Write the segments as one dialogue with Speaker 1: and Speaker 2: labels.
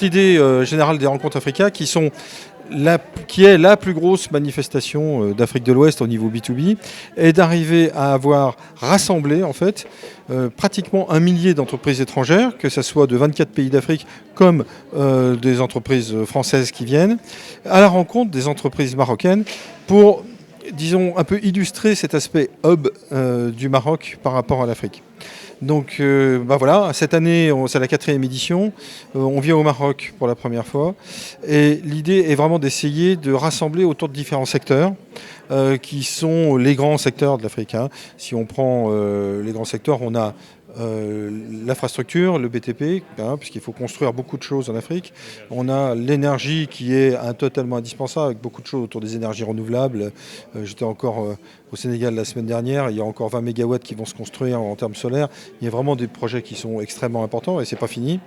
Speaker 1: L'idée générale des rencontres Africa, qui est la plus grosse manifestation d'Afrique de l'Ouest au niveau B2B, est d'arriver à avoir rassemblé en fait pratiquement 1 millier d'entreprises étrangères, que ce soit de 24 pays d'Afrique comme des entreprises françaises qui viennent, à la rencontre des entreprises marocaines pour, disons, un peu illustrer cet aspect hub du Maroc par rapport à l'Afrique. Donc voilà, cette année, c'est la 4e édition. On vient au Maroc pour la première fois. Et l'idée est vraiment d'essayer de rassembler autour de différents secteurs qui sont les grands secteurs de l'Afrique. Si on prend les grands secteurs, on a l'infrastructure, le BTP, puisqu'il faut construire beaucoup de choses en Afrique. On a l'énergie qui est totalement indispensable, avec beaucoup de choses autour des énergies renouvelables. J'étais encore au Sénégal la semaine dernière, il y a encore 20 mégawatts qui vont se construire en termes solaires. Il y a vraiment des projets qui sont extrêmement importants et c'est pas fini.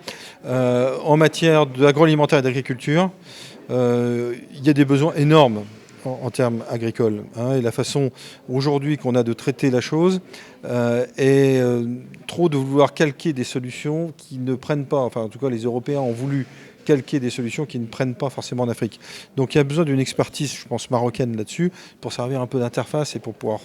Speaker 1: En matière d'agroalimentaire et d'agriculture, il y a des besoins énormes en termes agricoles. Et la façon aujourd'hui qu'on a de traiter la chose est trop de vouloir calquer des solutions qui ne prennent pas, enfin en tout cas les Européens ont voulu calquer des solutions qui ne prennent pas forcément en Afrique. Donc il y a besoin d'une expertise, je pense, marocaine là-dessus, pour servir un peu d'interface et pour pouvoir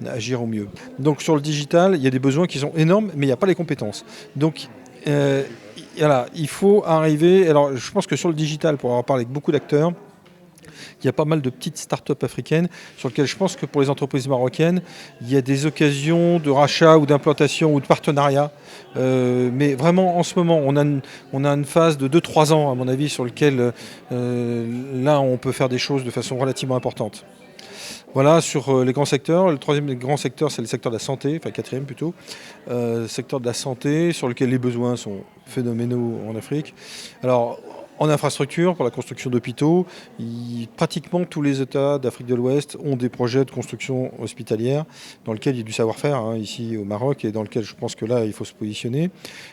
Speaker 1: agir au mieux. Donc sur le digital, il y a des besoins qui sont énormes, mais il n'y a pas les compétences. Donc voilà, il faut arriver. Alors je pense que sur le digital, pour avoir parlé avec beaucoup d'acteurs, il y a pas mal de petites start-up africaines sur lesquelles je pense que pour les entreprises marocaines, il y a des occasions de rachat ou d'implantation ou de partenariat. Mais vraiment, en ce moment, on a une phase de 2-3 ans, à mon avis, sur lequel là, on peut faire des choses de façon relativement importante. Voilà, sur les grands secteurs. Le 3e grand secteur, c'est le secteur de la santé, enfin 4e plutôt. Secteur de la santé, sur lequel les besoins sont phénoménaux en Afrique. Alors, en infrastructure, pour la construction d'hôpitaux, pratiquement tous les États d'Afrique de l'Ouest ont des projets de construction hospitalière dans lesquels il y a du savoir-faire, ici au Maroc, et dans lequel je pense que là, il faut se positionner.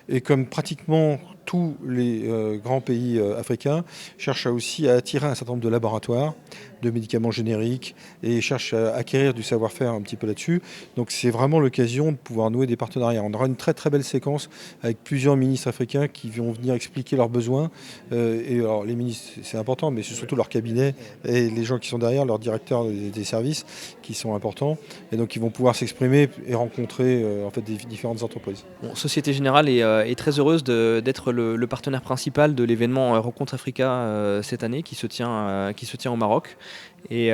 Speaker 1: Et comme pratiquement tous les grands pays africains cherchent aussi à attirer un certain nombre de laboratoires, de médicaments génériques, et cherchent à acquérir du savoir-faire un petit peu là-dessus. Donc c'est vraiment l'occasion de pouvoir nouer des partenariats. On aura une très très belle séquence avec plusieurs ministres africains qui vont venir expliquer leurs besoins. Et alors les ministres, c'est important, mais c'est surtout leur cabinet et les gens qui sont derrière, leurs directeurs des services, qui sont importants. Et donc ils vont pouvoir s'exprimer et rencontrer en fait des différentes entreprises.
Speaker 2: Bon, Société Générale est très heureuse d'être le partenaire principal de l'événement Rencontre Africa cette année qui se tient au Maroc. Et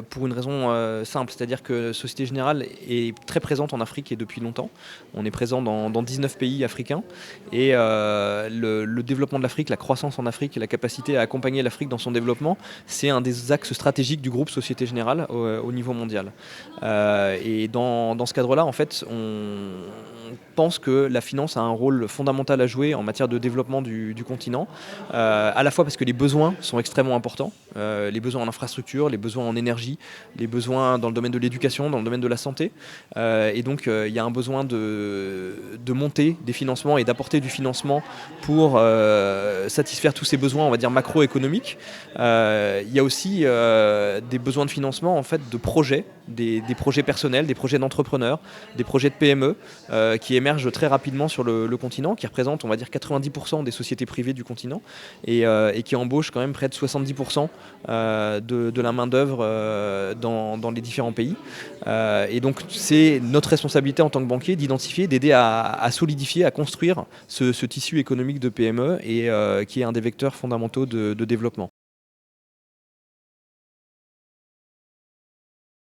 Speaker 2: pour une raison simple, c'est-à-dire que Société Générale est très présente en Afrique et depuis longtemps. On est présent dans 19 pays africains et le développement de l'Afrique, la croissance en Afrique et la capacité à accompagner l'Afrique dans son développement, c'est un des axes stratégiques du groupe Société Générale au niveau mondial. Et dans ce cadre-là, en fait, on pense que la finance a un rôle fondamental à jouer en matière de développement du continent, à la fois parce que les besoins sont extrêmement importants, les besoins en infrastructure, les besoins en énergie, les besoins dans le domaine de l'éducation, dans le domaine de la santé. Et donc il y a un besoin de monter des financements et d'apporter du financement pour satisfaire tous ces besoins, on va dire, macroéconomiques. Il y a aussi des besoins de financement en fait, de projets, des projets personnels, des projets d'entrepreneurs, des projets de PME qui émergent très rapidement sur le continent, qui représentent, on va dire, 90% des sociétés privées du continent et qui embauchent quand même près de 70% de la main-d'œuvre dans les différents pays. Et donc, c'est notre responsabilité en tant que banquier d'identifier, d'aider à solidifier, à construire ce tissu économique de PME et qui est un des vecteurs fondamentaux de développement.